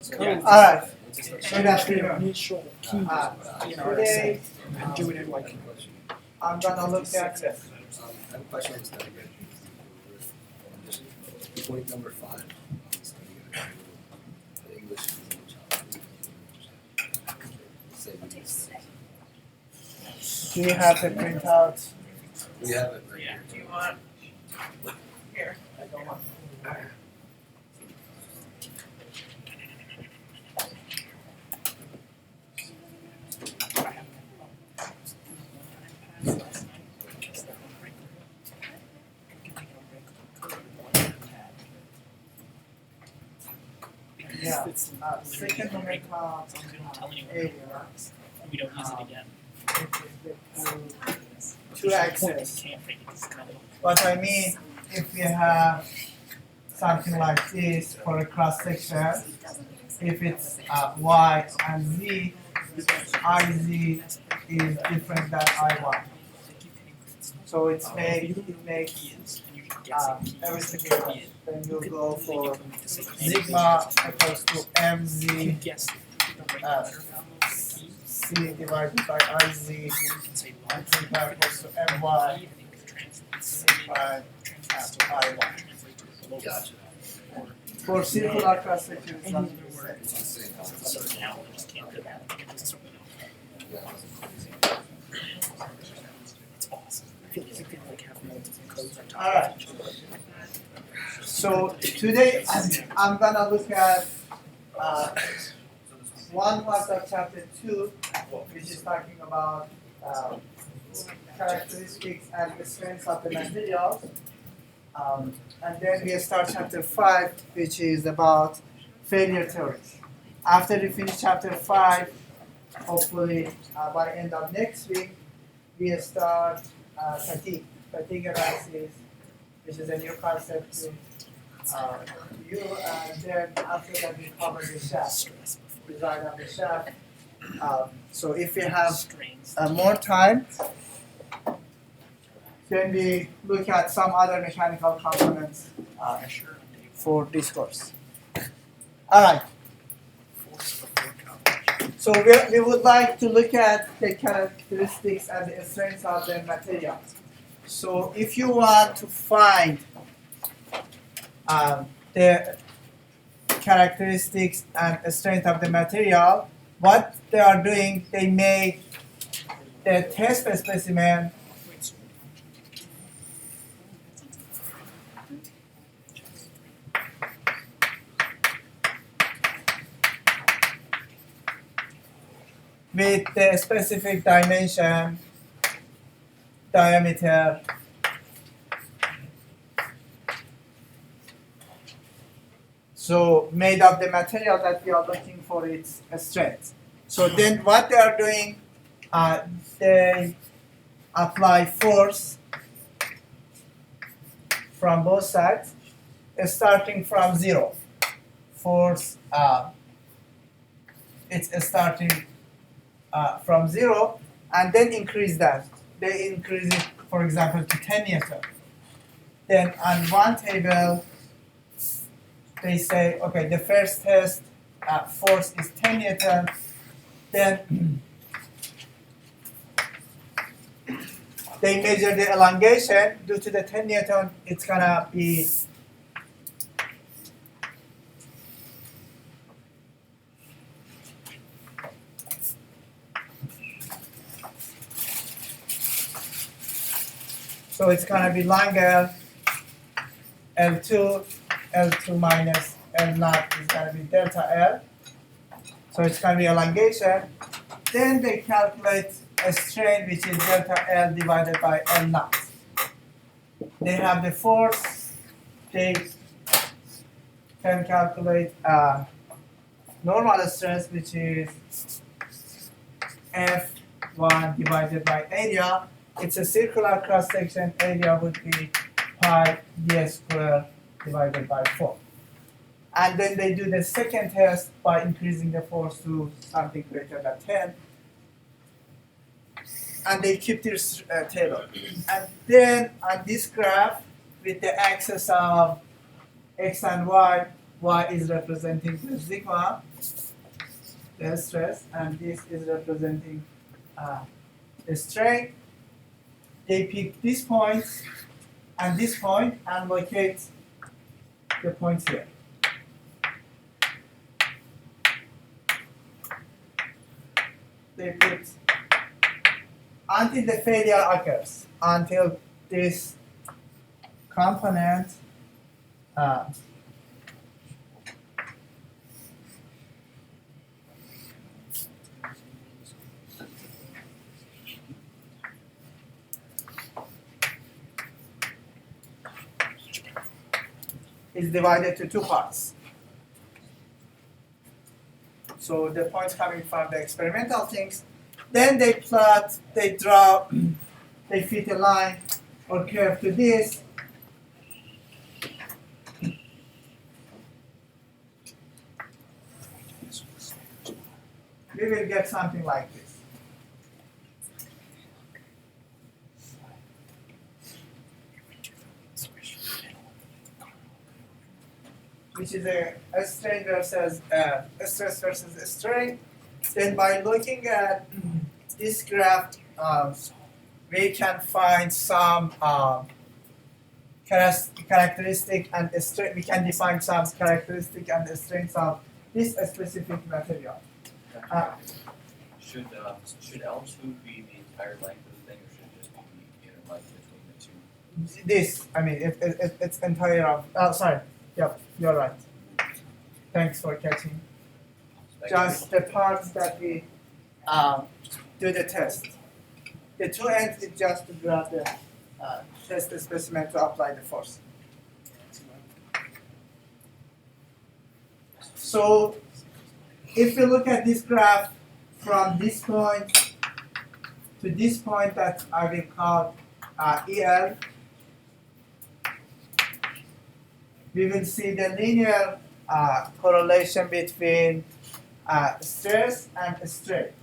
code. All right. So that's the initial key in RSA. And do it in like I'm gonna look at I have a question on the study guide. Point number 5 on the study guide. The English is do you have the printout? we have it right here. Do you want? Here. I don't want. Yeah. Second numerical area. we don't use it again. To access. Can't make it this kind of What I mean, if you have something like this for a cross section, if it's y and z, iz is different than I1. So it makes everything different. Then you go for sigma equals to mz c divided by iz, and sigma equals to my by I1. Gotcha. For circular cross section, it's not the same. It's the same So concept. now we just can't do that. It's awesome. I feel like you can like have multiple codes on top Alright. of each other. So today I'm gonna look at one part of chapter 2, which is talking about characteristics and the strengths of the materials. And then we start chapter 5, which is about failure theories. After we finish chapter 5, hopefully by end of next week, we start fatigue analysis, which is a new concept to you. And then after that, we cover the shaft, design of the shaft. So if we have more time, then we look at some other mechanical components for this course. All right. So we would like to look at the characteristics and the strengths of the materials. So if you want to find the characteristics and the strength of the material, what they are doing, they make the test specimen with the specific dimension, diameter, so made of the material that we are looking for its strength. So then what they are doing, they apply force from both sides, starting from 0. Force, it's starting from 0, and then increase that. They increase it, for example, to 10 Newton. Then on one table, they say, okay, the first test force is 10 Newton. Then they measure the elongation. Due to the 10 Newton, it's gonna be so it's gonna be longer. L2 minus L0 is gonna be delta L. So it's gonna be elongation. Then they calculate a strain, which is delta L divided by L0. They have the force. They can calculate normal stress, which is F1 divided by area. It's a circular cross section. Area would be pi d squared divided by 4. And then they do the second test by increasing the force to something greater than 10. And they keep this table. And then on this graph, with the axis of x and y, y is representing the sigma, the stress, and this is representing the strain. They pick this point and this point and locate the points here. They put until the failure occurs, until this component is divided to two parts. So the points coming from the experimental things, then they plot, they draw, they fit a line or curve to this. We will get something like this. Which is a strain versus a stress versus a strain. Then by looking at this graph, we can find some characteristic and strain. We can define some characteristic and strengths of this specific material. Should L2 be the entire length of the thing, or should it just be the inner length between the two? This, I mean, it's entire of. Oh, sorry. Yep, you're right. Thanks for catching. Just the parts that we do the test. The two ends is just to grab the test specimen to apply the force. So if you look at this graph from this point to this point that I will call EL, we will see the linear correlation between stress and strain.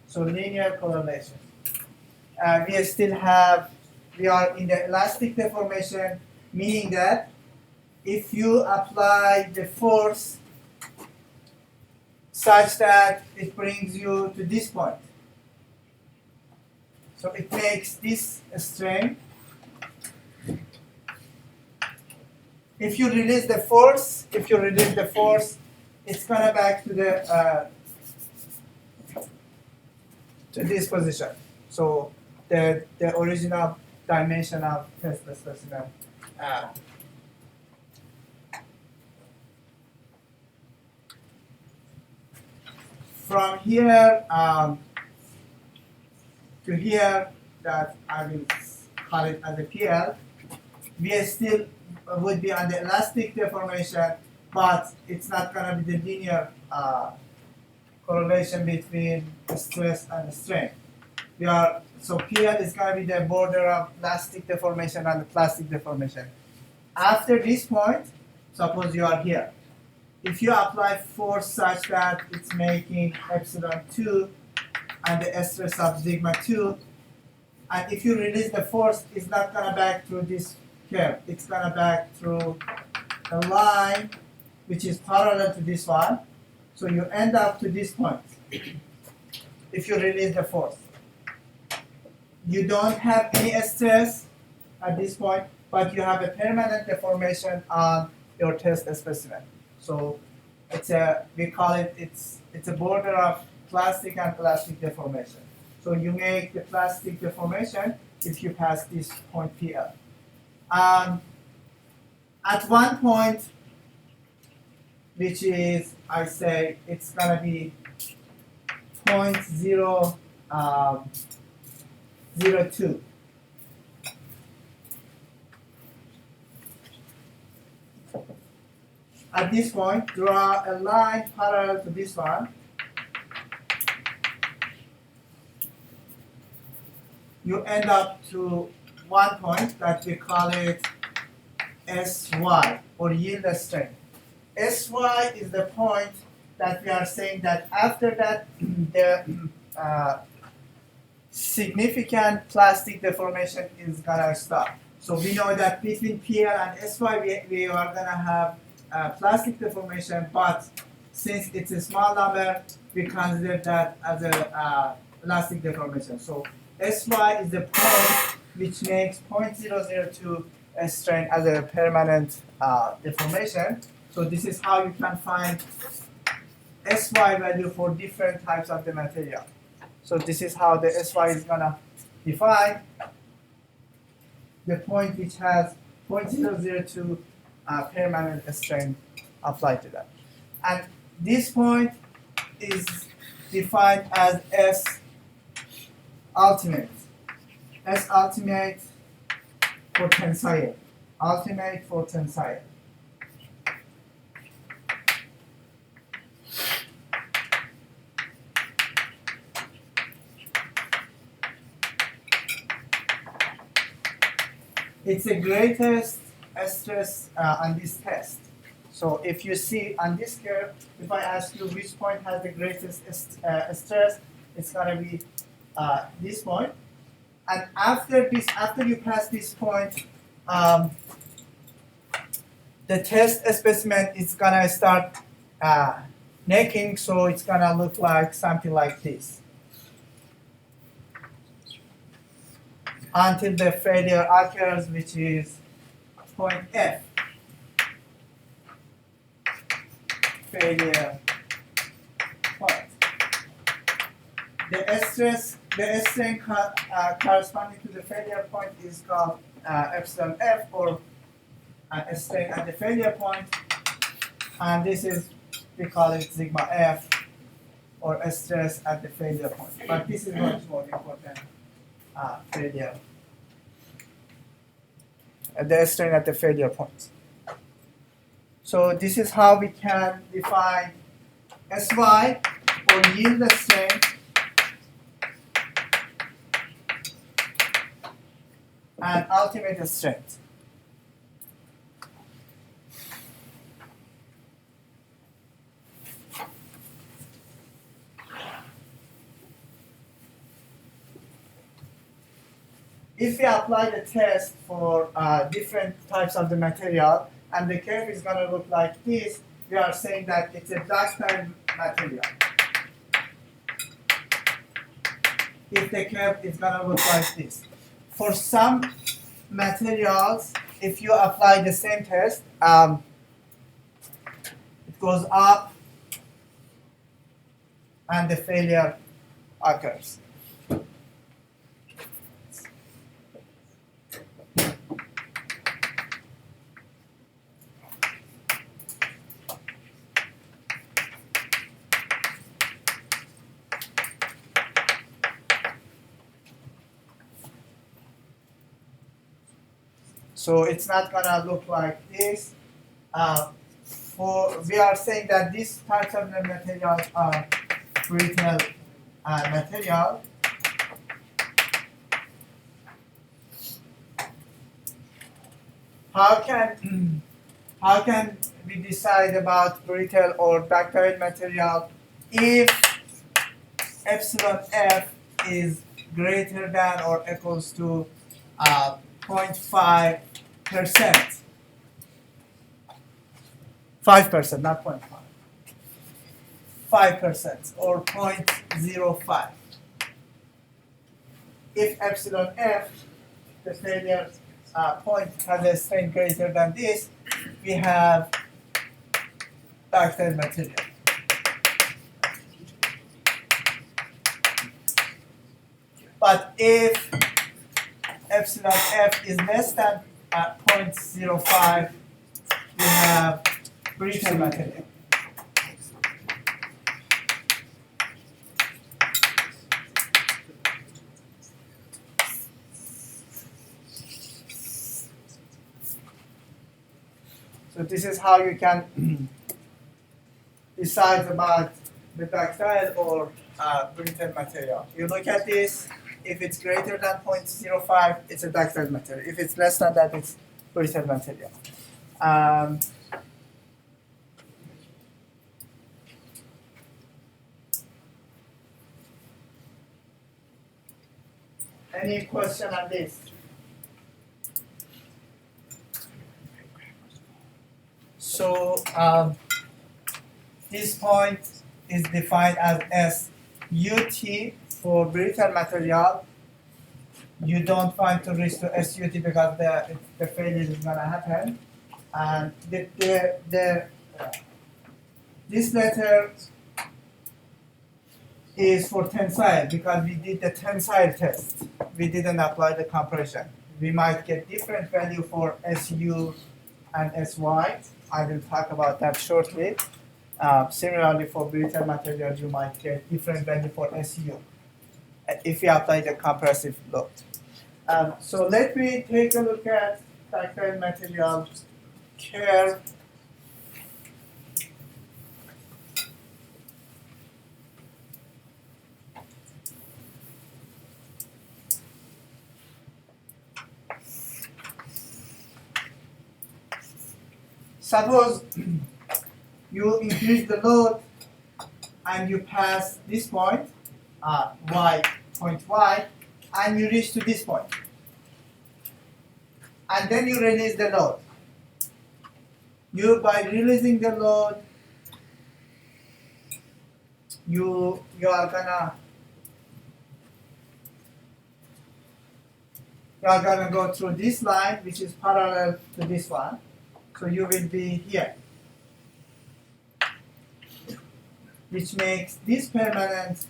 So linear correlation. We are in the elastic deformation, meaning that if you apply the force such that it brings you to this point, so it makes this a strain. If you release the force, it's gonna back to the to this position. So the original dimension of test specimen. From here to here, that I will call it as a PL, we still would be on the elastic deformation, but it's not going to be the linear correlation between the stress and the strain. So PL is going to be the border of elastic deformation and the plastic deformation. After this point, suppose you are here. If you apply force such that it's making epsilon 2 and the stress of sigma 2, and if you release the force, it's not going to back through this curve. It's going to back through a line which is parallel to this one. So you end up to this point if you release the force. You don't have any stress at this point, but you have a permanent deformation on your test specimen. So we call it, it's a border of plastic and elastic deformation. So you make the plastic deformation if you pass this point PL. At one point, which is, I say, it's gonna be 0.002. At this point, draw a line parallel to this one. You end up to one point that we call it SY, or yield strength. SY is the point that we are saying that after that the significant plastic deformation is gonna stop. So we know that between PL and SY we are gonna have plastic deformation, but since it's a small number, we consider that as a elastic deformation. So SY is the point which makes 0.002 strain as a permanent deformation. So this is how you can find SY value for different types of the material. So this is how the SY is gonna define the point which has 0.002 permanent strain applied to that. And this point is defined as S ultimate. S ultimate for tensile. Ultimate for tensile. It's the greatest stress on this test. So if you see on this curve, if I ask you which point has the greatest stress, it's gonna be this point. And after you pass this point, the test specimen is gonna start necking, so it's gonna look like something like this. Until the failure occurs, which is point F. Failure point. The strain corresponding to the failure point is called epsilon F, or a strain at the failure point, and this is, we call it sigma F, or a stress at the failure point. But this is much more important. Failure. The strain at the failure point. So this is how we can define SY, or yield strength, and ultimate strength. If we apply the test for different types of the material, and the curve is going to look like this, we are saying that it's a ductile material. If the curve is going to look like this. For some materials, if you apply the same test, it goes up and the failure occurs. So it's not gonna look like this. We are saying that these types of materials are brittle material. How can we decide about brittle or ductile material if epsilon F is greater than or equals to 0.5%? 5%, not 0.5. 5% or 0.05. If epsilon F, the failure point, has a strain greater than this, we have ductile material. But if epsilon F is less than 0.05, we have brittle material. So this is how you can decide about the ductile or brittle material. You look at this. If it's greater than 0.05, it's a ductile material. If it's less than that, it's brittle material. Any question on this? So this point is defined as SUT for brittle material. You don't want to reach to SUT because the failure is going to happen. And this letter is for tensile because we did the tensile test. We didn't apply the compression. We might get different value for SU and SY. I will talk about that shortly. Similarly, for brittle materials, you might get different value for SU if you apply the compressive load. So let me take a look at ductile material curve. Suppose you increase the load and you pass this point, point Y, and you reach to this point. And then you release the load. By releasing the load, you are gonna go through this line, which is parallel to this one. So you will be here, which makes this permanent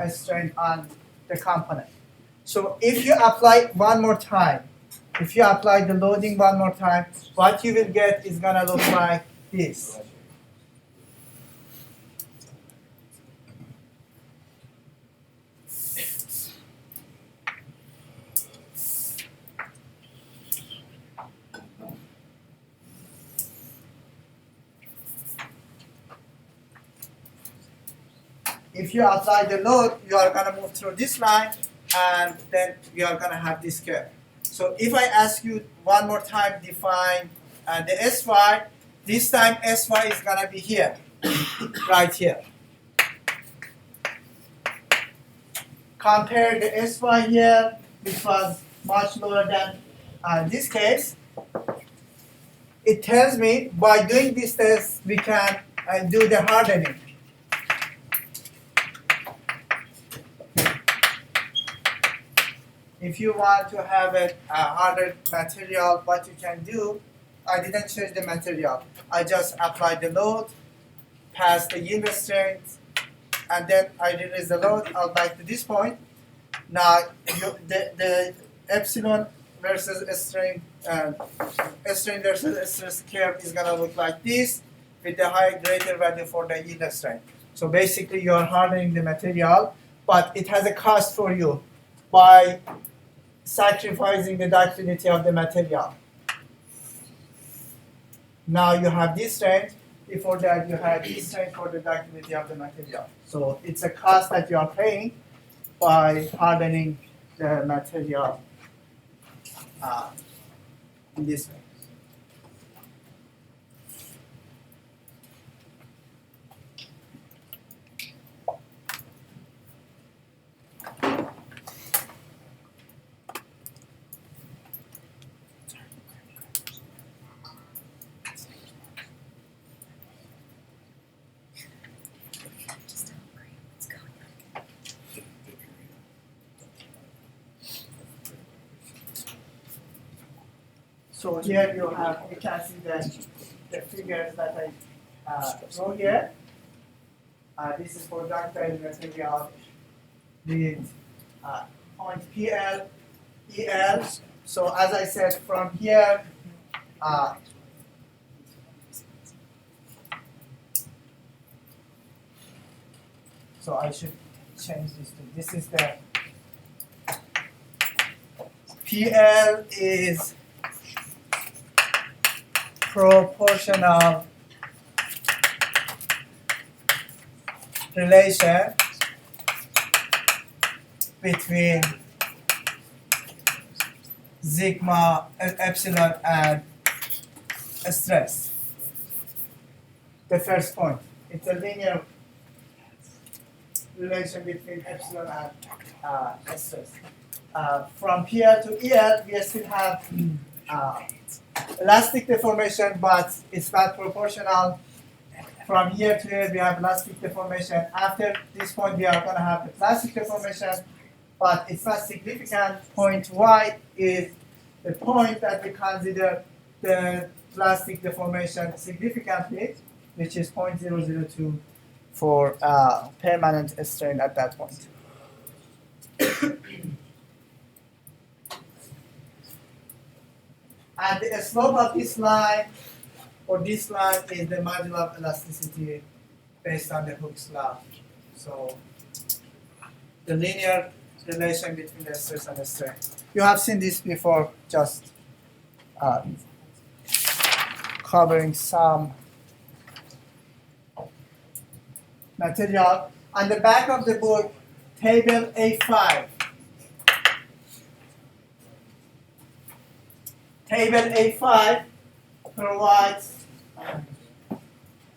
strain on the component. So if you apply one more time, if you apply the loading one more time, what you will get is gonna look like this. If you apply the load, you are going to move through this line, and then you are going to have this curve. So if I ask you one more time, define the SY, this time SY is going to be here, right here. Compare the SY here, which was much lower than this case. It tells me by doing this test, we can do the hardening. If you want to have a harder material, what you can do, I didn't change the material. I just applied the load, passed the yield strength, and then I release the load out back to this point. Now, the epsilon versus strain versus stress curve is going to look like this, with the greater value for the yield strength. So basically, you are hardening the material, but it has a cost for you by sacrificing the ductility of the material. Now you have this strength. Before that, you had this strength for the ductility of the material. So it's a cost that you are paying by hardening the material in this way. So here you can see the figures that I draw here. This is for ductile material with point PL, EL. So as I said, from here, so I should change this to, this is the PL is proportional relation between sigma, epsilon, and stress. The first point. It's a linear relation between epsilon and stress. From here to here, we still have elastic deformation, but it's not proportional. from here to here we have elastic deformation. After this point we are going to have the plastic deformation, but it's not significant. Point Y is the point that we consider the plastic deformation significantly, which is 0.002 for permanent strain at that point. And the slope of this line, or this line, is the margin of elasticity based on the Hooke's law. So the linear relation between the stress and the strain. You have seen this before, just covering some material. On the back of the book, table A5. Table A5 provides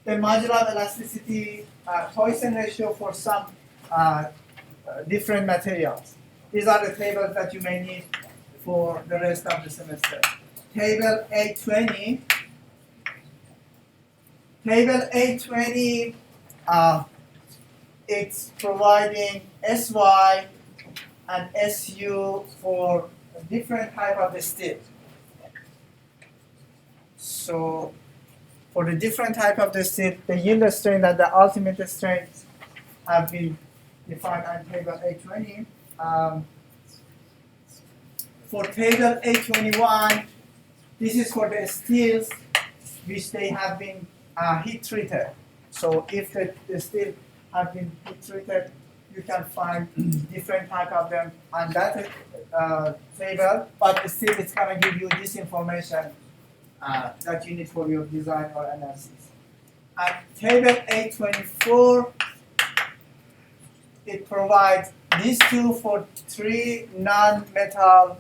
the modular elasticity Poisson ratio for some different materials. These are the tables that you may need for the rest of the semester. Table A20. Table A20, it's providing SY and SU for a different type of the steel. So for the different type of the steel, the yield strain and the ultimate strain have been defined on table A20. For table A21, this is for the steels which they have been heat treated. So if the steel have been heat treated, you can find different type of them on that table, but still it's going to give you this information that you need for your design or analysis. At table A24, it provides these two for three non-metal,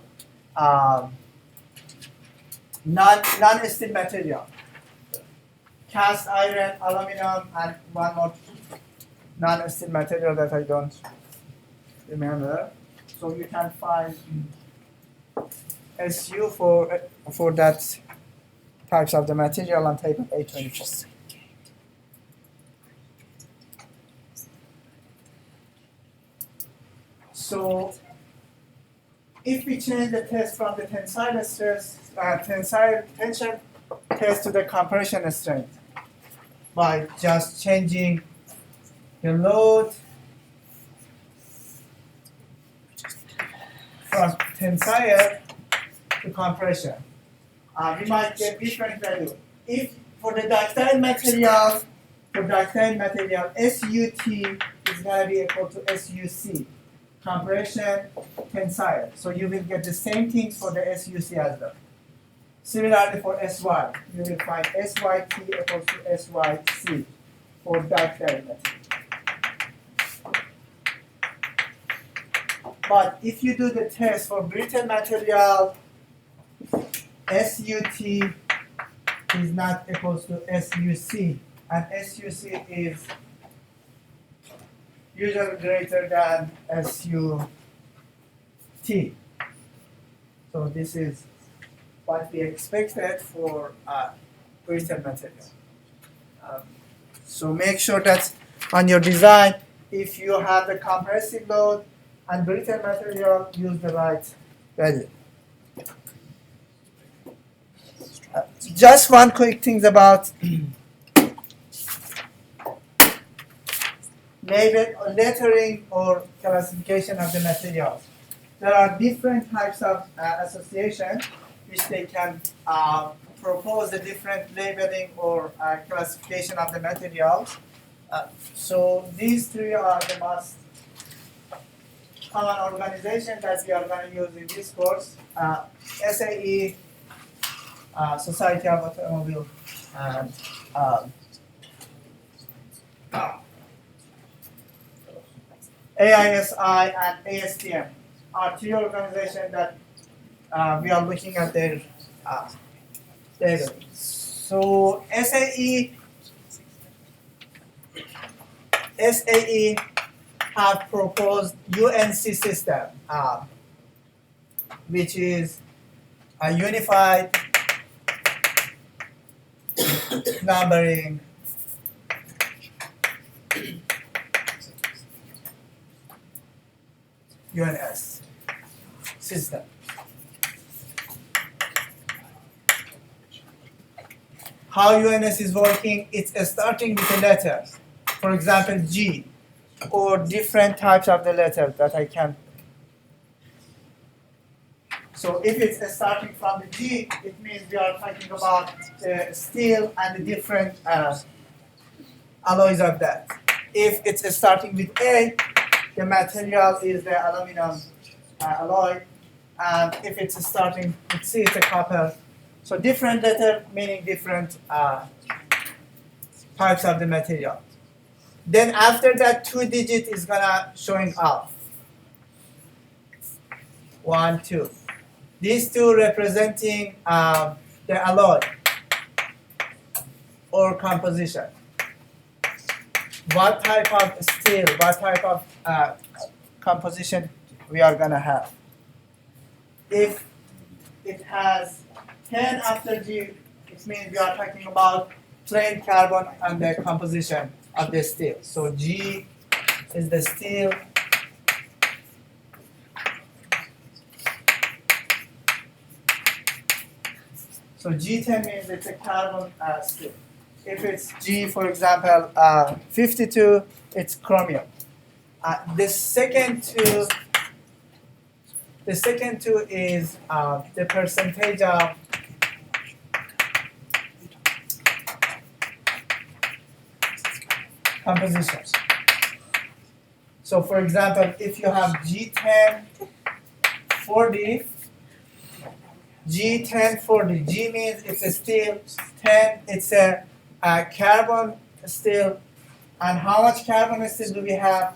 non-steel material. Cast iron, aluminum, and one more non-steel material that I don't remember. So you can find SU for that types of the material on table A24. So if we change the test from the tensile stress, tensile tension test to the compression strength by just changing the load from tensile to compression, we might get different value. If for the ductile material, SUT is going to be equal to SUC, compression, tensile. So you will get the same things for the SUC as well. Similarly for SY, you will find SYT equals to SYC for ductile material. But if you do the test for brittle material, SUT is not equals to SUC, and SUC is usually greater than SUT. So this is what we expected for brittle material. So make sure that on your design, if you have the compressive load and brittle material, use the right value. Just one quick thing about lettering or classification of the materials. There are different types of association which they can propose a different labeling or classification of the materials. So these three are the most common organization that we are going to use in this course. SAE, Society of Automobile, and AISI and ASTM are three organizations that we are looking at their data. So SAE have proposed UNC system, which is a unified numbering UNS system. How UNS is working, it's starting with a letter. For example, G, or different types of the letters that I can. So if it's starting from the G, it means we are talking about steel and the different alloys of that. If it's starting with A, the material is the aluminum alloy, and if it's starting with C, it's a copper. So different letter meaning different types of the material. Then after that, 2 digit is gonna showing up. 1, 2. These two representing the alloy or composition. What type of steel, what type of composition we are gonna have. If it has 10 after G, it means we are talking about plain carbon and the composition of the steel. So G is the steel. So G10 means it's a carbon steel. If it's G, for example, 52, it's chromium. The second two is the percentage of compositions. So for example, if you have G10 40, G10 40, G means it's a steel, 10 it's a carbon steel, and how much carbon steel do we have?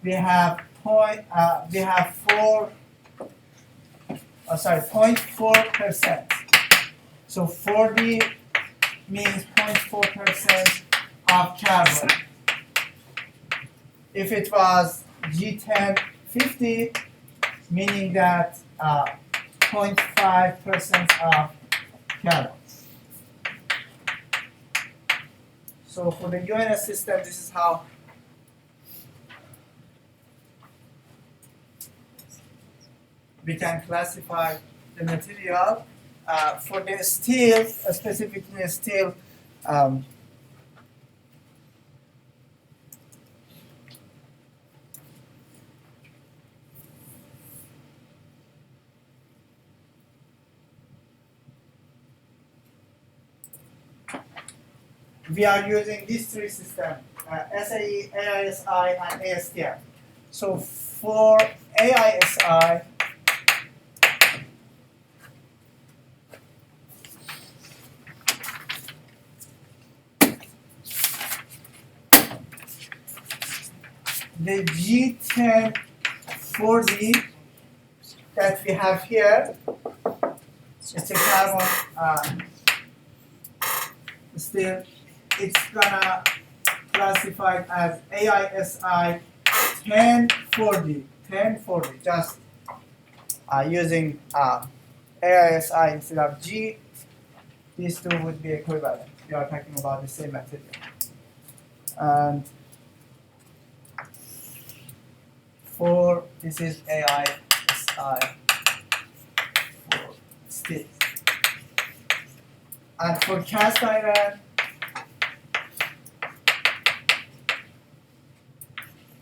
We have 0.4%. So 40 means 0.4% of carbon. If it was G10 50, meaning that 0.5% of carbon. So for the UNS system, this is how we can classify the material. For the steel, specifically steel, we are using these three systems, SAE, AISI, and ASTM. So for AISI, the G1040 that we have here, it's a carbon steel. It's gonna classify as AISI 1040, just using AISI instead of G. These two would be equivalent. We are talking about the same material. And for this is AISI for steel. And for cast iron,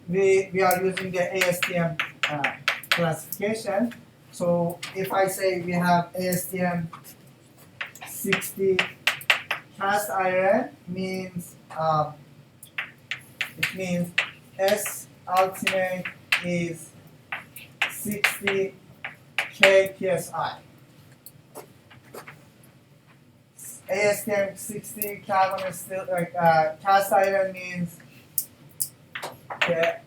we are using the ASTM classification. So if I say we have ASTM 60 cast iron, means it means S ultimate is 60 kpsi. ASTM 60 carbon steel, cast iron means the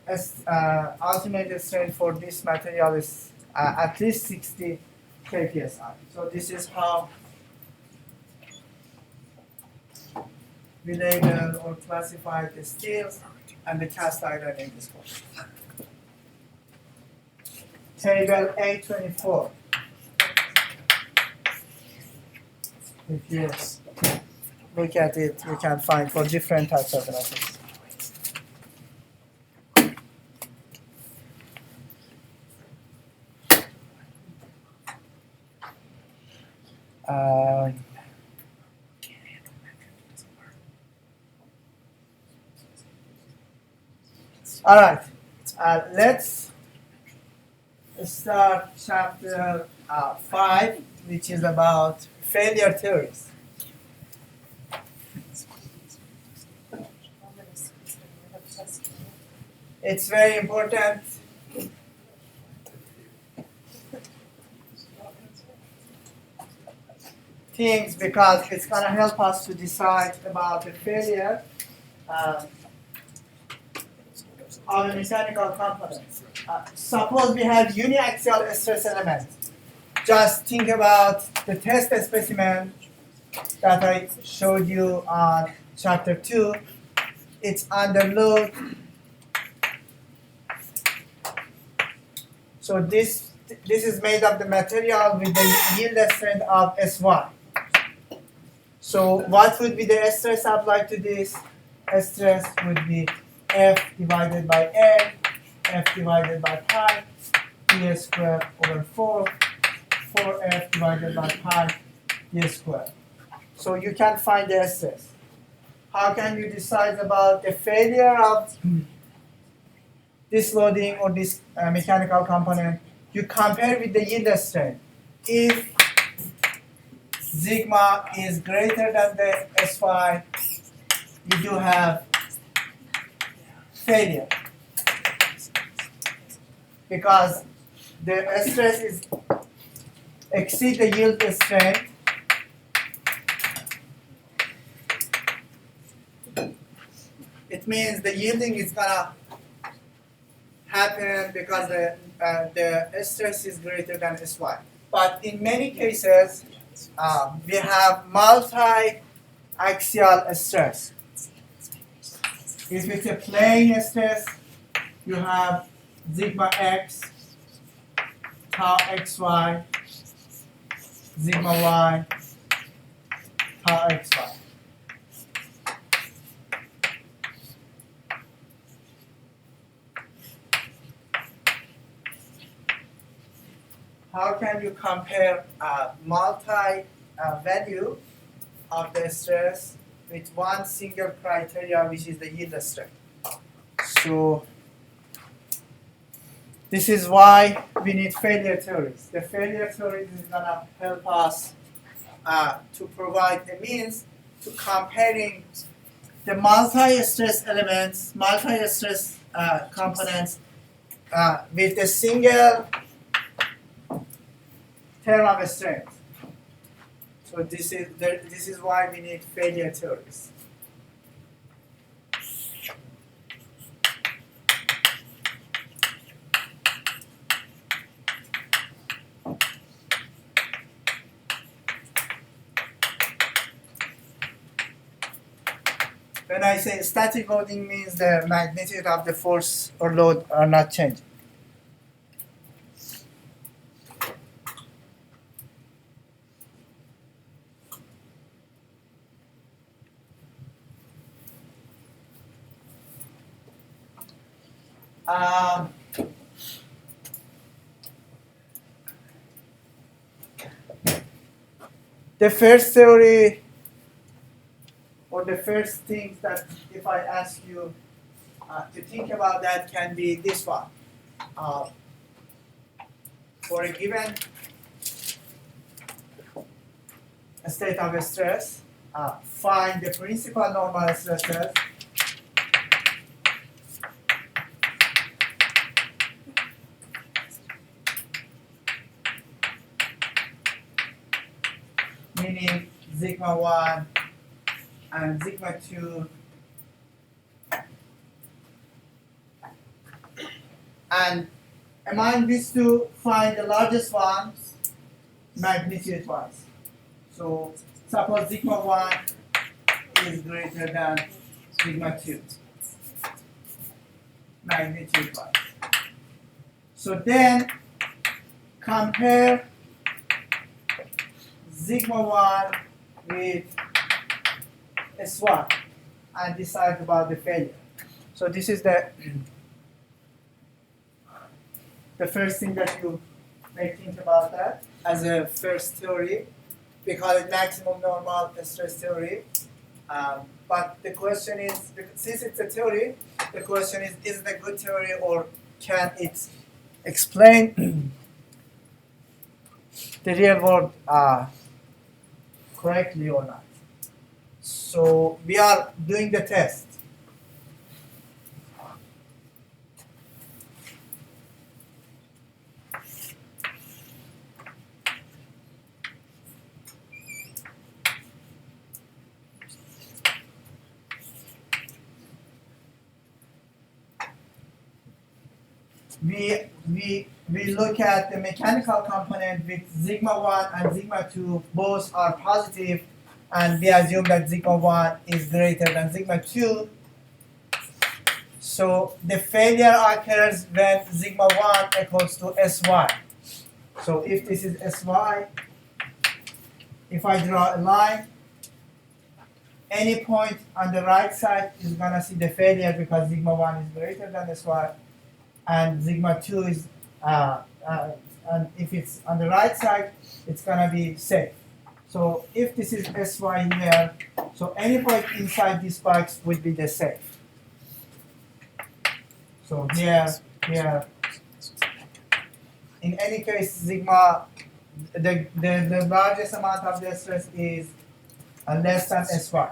ultimate strength for this material is at least 60 kpsi. So this is how we label or classify the steels and the cast iron in this course. Table A24. If you look at it, you can find for different types of metals. All right, let's start chapter 5, which is about failure theories. It's very important things because it's going to help us to decide about the failure of a mechanical component. Suppose we have uniaxial stress element. Just think about the test specimen that I showed you on chapter 2. It's under load. So this is made of the material with the yield strength of S1. So what would be the stress applied to this? Stress would be F divided by L, F divided by pi, d squared over 4, 4F divided by pi, d squared. So you can find the stress. How can you decide about the failure of this loading or this mechanical component? You compare with the yield strength. If sigma is greater than the S5, you do have failure because the stress is exceed the yield strength. It means the yielding is gonna happen because the stress is greater than S1. But in many cases, we have multi-axial stress. If it's a plane stress, you have sigma x, tau xy, sigma y, tau xy. How can you compare multi-value of the stress with one single criteria, which is the yield strength? So this is why we need failure theories. The failure theories is going to help us to provide a means to comparing the multi-stress elements, multi-stress components with a single term of strength. So this is why we need failure theories. When I say static loading means the magnitude of the force or load are not changing. The first theory, or the first thing that if I ask you to think about that can be this one. For a given state of stress, find the principal normal stresses meaning sigma 1 and sigma 2, and among these two find the largest ones magnitude wise. So suppose sigma 1 is greater than sigma 2 magnitude wise. So then compare sigma 1 with S1 and decide about the failure. So this is the first thing that you may think about that as a first theory. we call it maximum normal stress theory. But the question is, since it's a theory, the question is it a good theory or can it explain the real world correctly or not? So we are doing the test. We look at the mechanical component with sigma 1 and sigma 2, both are positive, and we assume that sigma 1 is greater than sigma 2. So the failure occurs when sigma 1 equals to Sy. So if this is Sy, if I draw a line, any point on the right side is going to see the failure because sigma 1 is greater than Sy. And sigma 2 is, and if it's on the right side, it's gonna be safe. So if this is Sy here, so any point inside this box would be the safe. So here, in any case, sigma, the largest amount of the stress is less than Sy.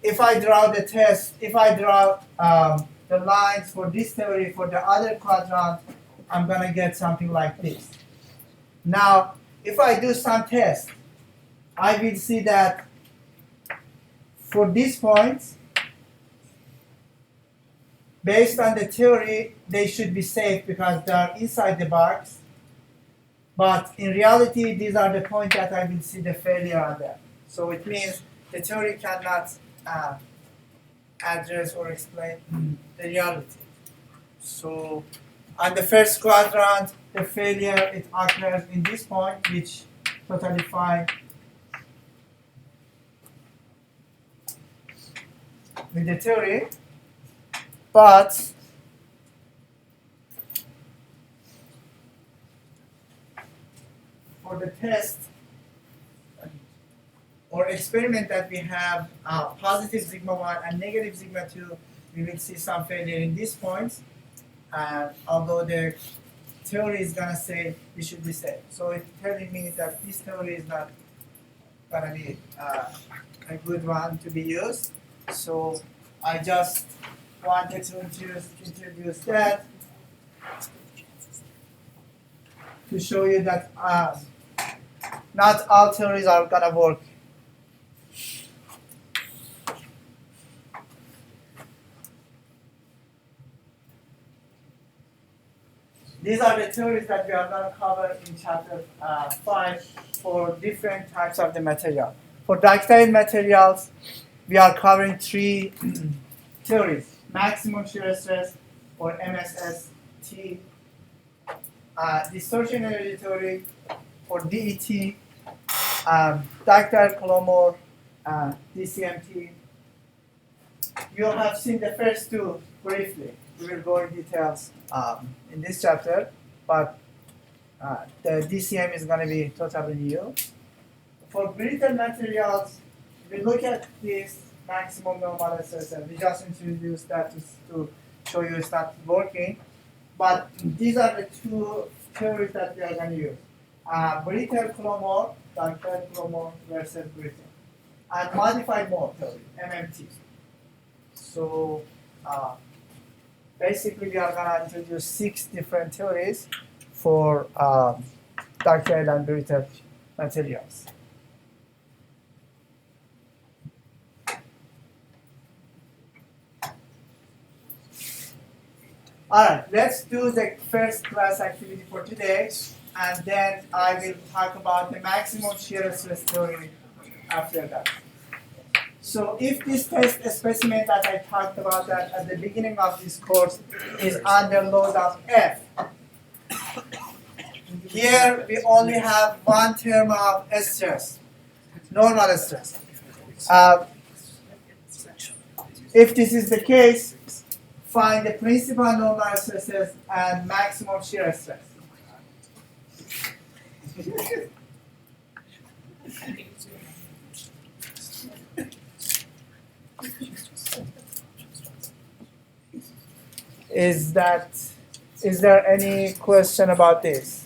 If I draw the test, if I draw the lines for this theory for the other quadrant, I'm gonna get something like this. Now, if I do some test, I will see that for these points, based on the theory, they should be safe because they are inside the box. But in reality, these are the points that I will see the failure on them. So it means the theory cannot address or explain the reality. So on the first quadrant, the failure, it occurs in this point, which totally fine with the theory. But for the test or experiment that we have positive sigma 1 and negative sigma 2, we will see some failure in these points. Although the theory is going to say we should be safe. So it's telling me that this theory is not going to be a good one to be used. So I just wanted to introduce that to show you that not all theories are going to work. These are the theories that we are going to cover in chapter 5 for different types of the material. For ductile materials, we are covering 3 theories: maximum shear stress, or MSST, distortion energy theory, or DET, ductile column, DCMT. You have seen the first 2 briefly. We will go in details in this chapter, but the DCM is going to be totally new. For brittle materials, we look at this maximum normal stress, and we just introduced that to show you it's not working. But these are the 2 theories that we are going to use. Brittle column, ductile column versus brittle. And modified mode theory, MMT. So basically, we are going to introduce 6 different theories for ductile and brittle materials. Alright, let's do the first class activity for today, and then I will talk about the maximum shear stress theory after that. So if this test specimen that I talked about that at the beginning of this course is under load of F, here we only have one term of stress, normal stress. If this is the case, find the principal normal stresses and maximum shear stress. Is there any question about this?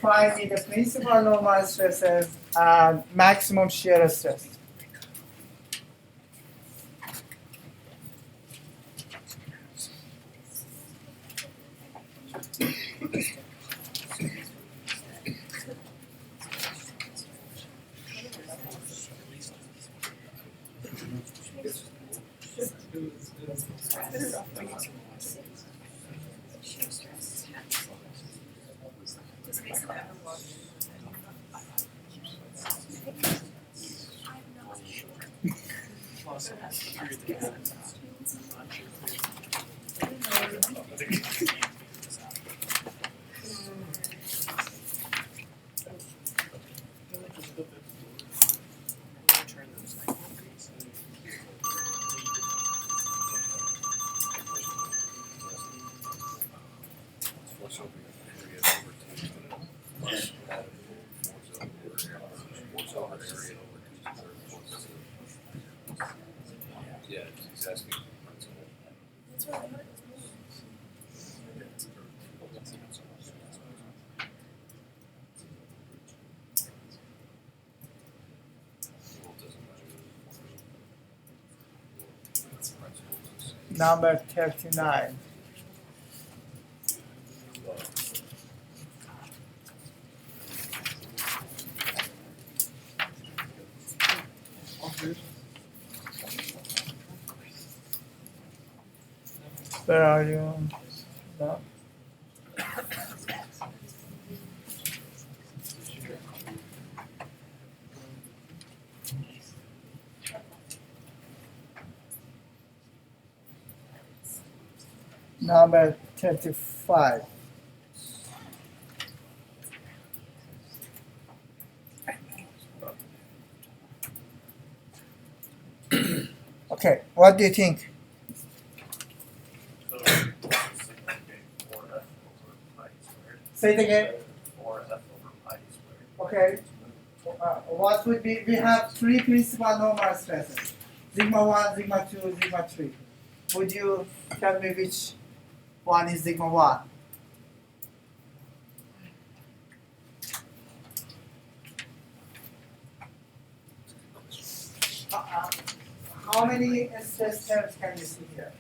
Find me the principal normal stresses and maximum shear stress. Number 39. Where are you? No. Number 35. Okay, what do you think? Say it again. Okay. What would be? We have three principal normal stresses: sigma 1, sigma 2, sigma 3. Would you tell me which one is sigma 1? How many stress terms can you see here?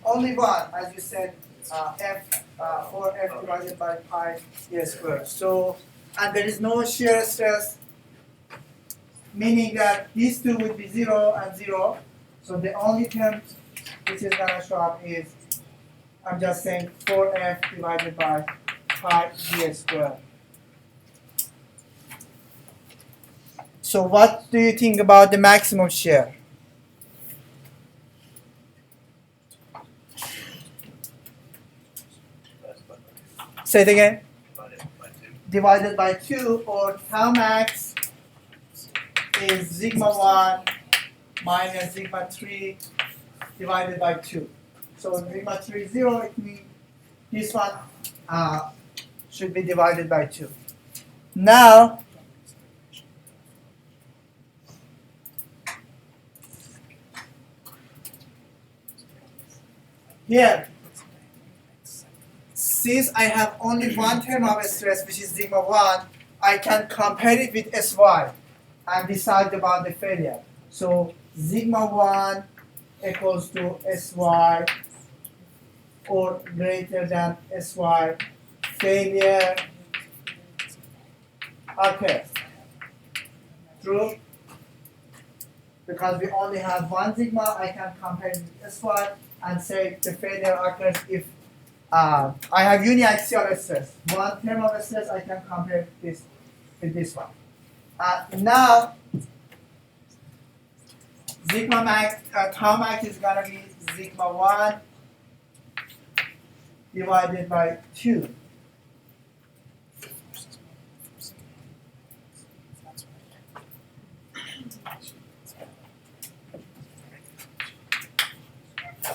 Only one, as you said, for F divided by pi a squared. So, and there is no shear stress, meaning that these two would be 0 and 0. So the only term which is going to show up is, I'm just saying 4F divided by pi d squared. So what do you think about the maximum shear? Say it again. Divided by 2, or tau max is sigma 1 minus sigma 3 divided by 2. So sigma 3 is 0, it means this one should be divided by 2. Now, here, since I have only one term of stress, which is sigma 1, I can compare it with Sy and decide about the failure. So sigma 1 equals to Sy or greater than Sy. Failure. Okay. True. Because we only have one sigma, I can compare it with Sy and say the failure occurs if I have uniaxial stress. One term of stress I can compare this with this one. Now, sigma max, tau max is gonna be sigma 1 divided by 2.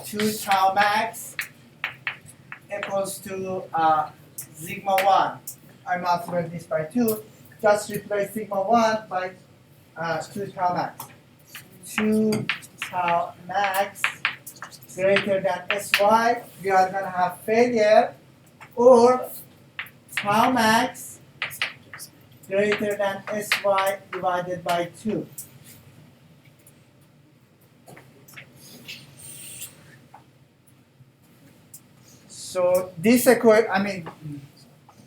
Two tau max equals to sigma 1. I multiply this by 2. Just replace sigma 1 by 2 tau max. 2 tau max greater than Sy. We are going to have failure, or tau max greater than Sy divided by 2. So this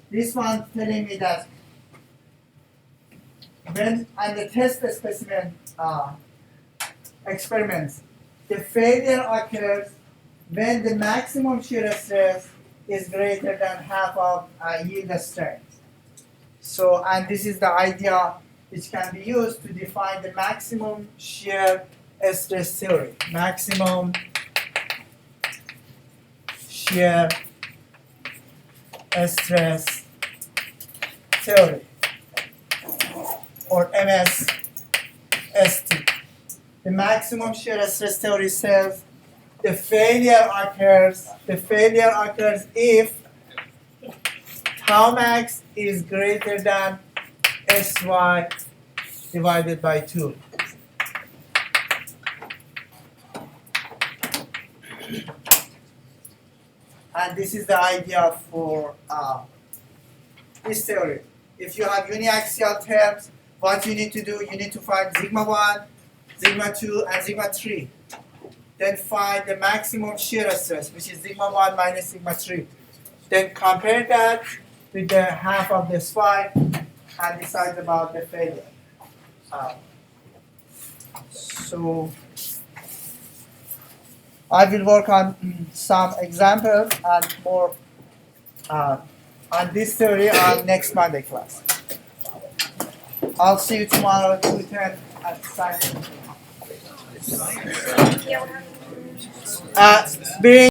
this one telling me that when on the test specimen experiments, the failure occurs when the maximum shear stress is greater than half of yield strength. So, and this is the idea which can be used to define the maximum shear stress theory. Maximum shear stress theory, or MSST. The maximum shear stress theory says the failure occurs if tau max is greater than Sy divided by 2. And this is the idea for this theory. If you have uniaxial terms, what you need to do, you need to find sigma 1, sigma 2, and sigma 3. Then find the maximum shear stress, which is sigma 1 minus sigma 3. Then compare that with the half of the Sy and decide about the failure. So I will work on some examples and more on this theory on next Monday class. I'll see you tomorrow at 2:10 at science. Being